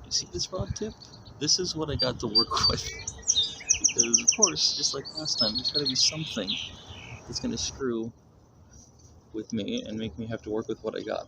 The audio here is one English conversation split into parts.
You see this rod tip? This is what I got to work with. Because, of course, just like last time, there's got to be something that's going to screw with me and make me have to work with what I got.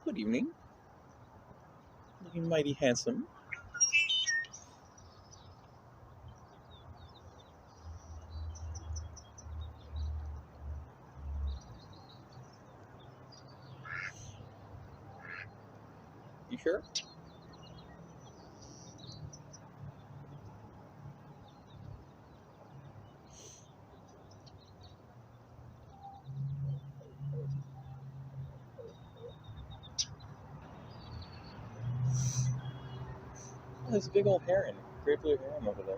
Good evening. Looking mighty handsome. You sure? Oh, there's a big old heron. Great blue heron over there.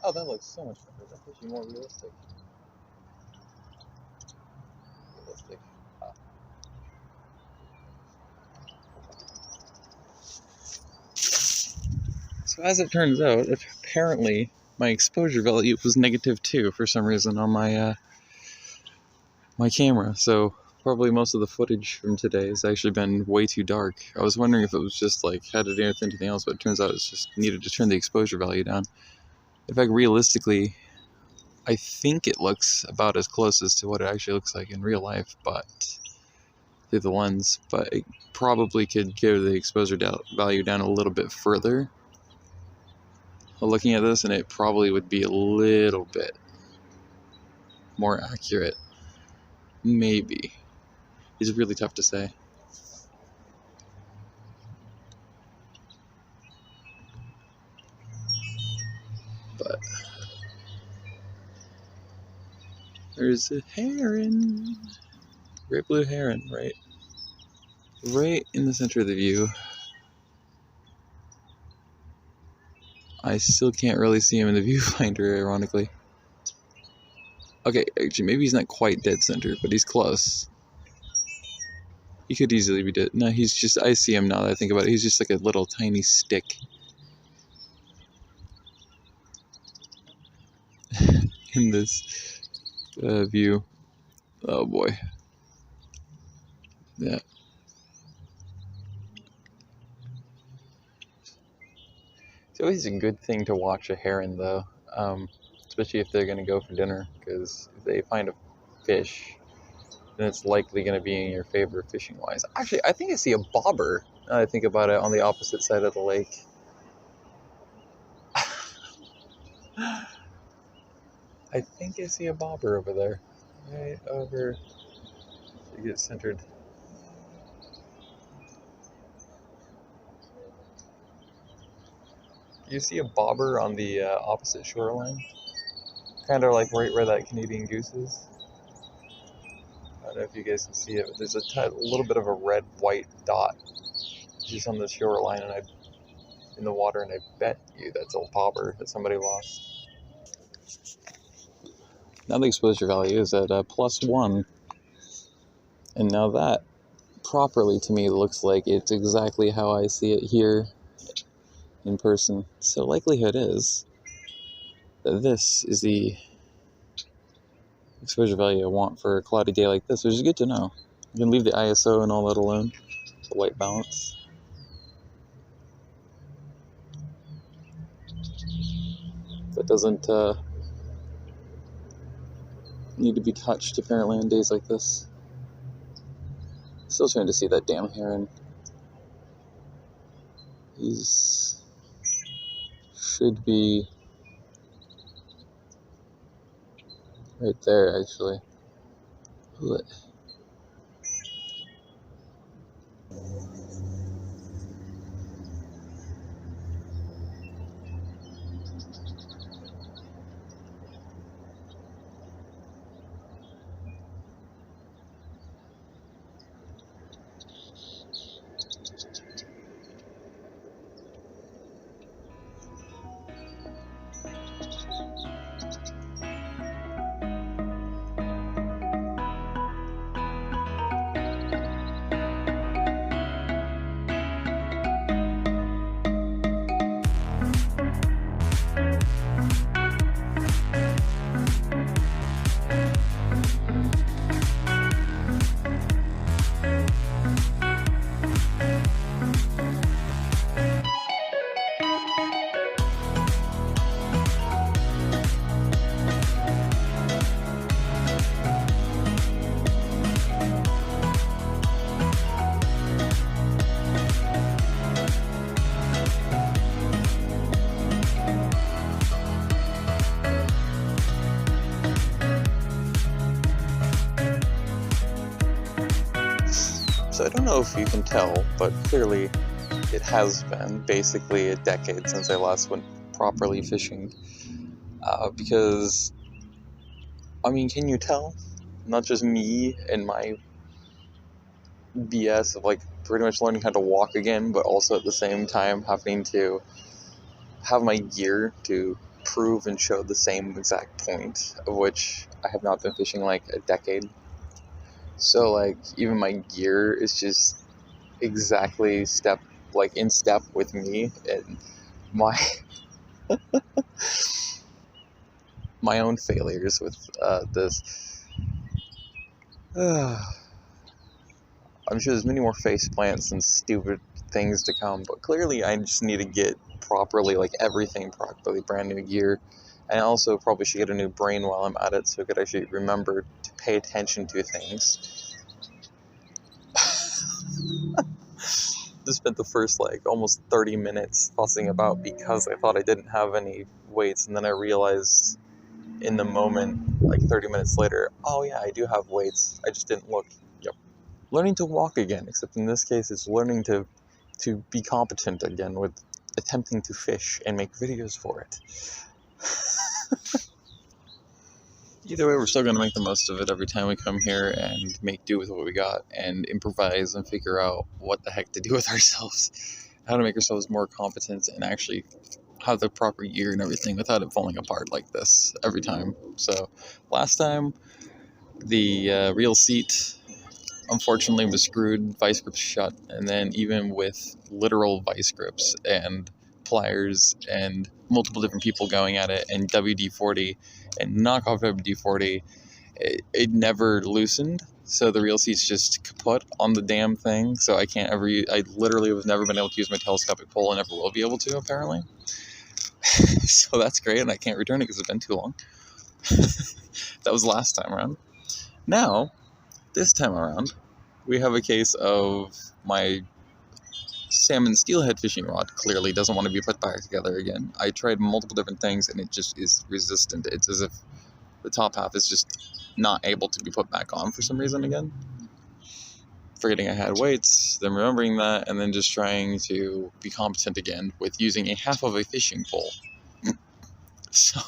Oh, that looks so much better. That's actually more realistic. So as it turns out, apparently my exposure value was -2 for some reason on my my camera. So probably most of the footage from today has actually been way too dark. I was wondering if it was just like had to do with anything else, but it turns out it's just needed to turn the exposure value down. In fact, realistically, I think it looks about as close as to what it actually looks like in real life, but through the lens. But it probably could give the exposure value down a little bit further. Looking at this, and it probably would be a little bit more accurate. Maybe. It's really tough to say. But there's a heron. Great blue heron, right in the center of the view. I still can't really see him in the viewfinder, ironically. Okay, actually, maybe he's not quite dead center, but he's close. He could easily be dead. No, he's just, I see him now that I think about it. He's just like a little tiny stick in this view. Oh boy. Yeah. It's always a good thing to watch a heron, though, especially if they're going to go for dinner, because if they find a fish, then it's likely going to be in your favor fishing-wise. Actually, I think I see a bobber, now that I think about it, on the opposite side of the lake. I think I see a bobber over there. Right over... to get centered. You see a bobber on the opposite shoreline? Kind of like right where that Canadian goose is. I don't know if you guys can see it, but there's a little bit of a red-white dot just on the shoreline and in the water, and I bet you that's a bobber that somebody lost. Now the exposure value is at +1, and now that properly to me looks like it's exactly how I see it here in person. So likelihood is that this is the exposure value I want for a cloudy day like this, which is good to know. You can leave the ISO and all that alone, the white balance. That doesn't need to be touched apparently on days like this. Still trying to see that damn heron. He's should be right there actually. So I don't know if you can tell, but clearly it has been basically a decade since I last went properly fishing. Because, I mean, can you tell? Not just me and my BS of like pretty much learning how to walk again, but also at the same time having to have my gear to prove and show the same exact point, of which I have not been fishing like a decade. So like even my gear is just exactly in step with me, and my my own failures with this. I'm sure there's many more face plants and stupid things to come, but clearly I just need to get properly, like everything properly, brand new gear. And I also probably should get a new brain while I'm at it so I could actually remember to pay attention to things. Just spent the first like almost 30 minutes fussing about because I thought I didn't have any weights, and then I realized in the moment, like 30 minutes later, oh yeah, I do have weights, I just didn't look. Yep. Learning to walk again, except in this case it's learning to be competent again with attempting to fish and make videos for it. Either way, we're still going to make the most of it every time we come here and make do with what we got and improvise and figure out what the heck to do with ourselves, how to make ourselves more competent and actually have the proper gear and everything without it falling apart like this every time. So last time, the reel seat unfortunately was screwed, vice grips shut, and then even with literal vice grips and pliers and multiple different people going at it and WD-40 and knockoff WD-40, it never loosened. So the reel seat's just kaput on the damn thing. So I can't ever I literally have never been able to use my telescopic pole and never will be able to, apparently. So that's great, and I can't return it because it's been too long. That was last time around. Now, this time around, we have a case of my salmon steelhead fishing rod clearly doesn't want to be put back together again. I tried multiple different things and it just is resistant. It's as if the top half is just not able to be put back on for some reason again. Forgetting I had weights, then remembering that, and then just trying to be competent again with using a half of a fishing pole. So,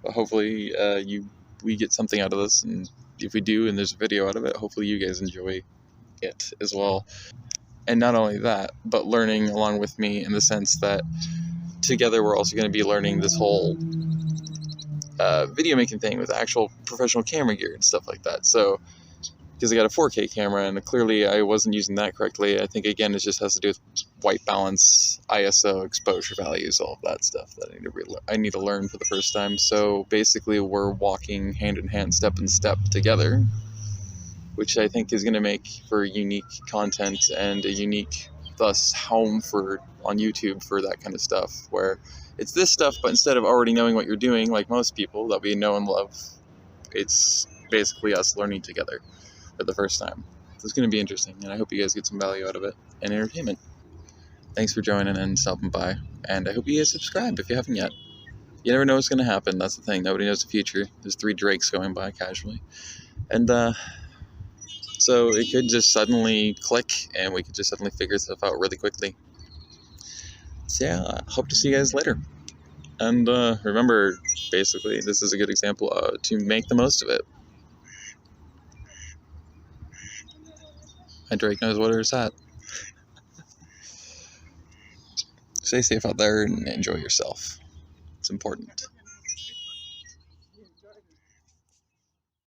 hopefully we get something out of this, and if we do and there's a video out of it, hopefully you guys enjoy it as well. And not only that, but learning along with me in the sense that together we're also going to be learning this whole video making thing with actual professional camera gear and stuff like that. So, because I got a 4K camera and clearly I wasn't using that correctly. I think again it just has to do with white balance, ISO, exposure values, all of that stuff that I need to learn for the first time. So basically we're walking hand in hand, step in step together, which I think is going to make for unique content and a unique thus home on YouTube for that kind of stuff, where it's this stuff, but instead of already knowing what you're doing like most people that we know and love, it's basically us learning together for the first time. So it's going to be interesting, and I hope you guys get some value out of it and entertainment. Thanks for joining and stopping by, and I hope you guys subscribe if you haven't yet. You never know what's going to happen. That's the thing. Nobody knows the future. There's 3 drakes going by casually, and so it could just suddenly click, and we could just suddenly figure stuff out really quickly. So yeah, I hope to see you guys later. And remember, basically, this is a good example to make the most of it. My Drake knows what it's at. Stay safe out there and enjoy yourself. It's important.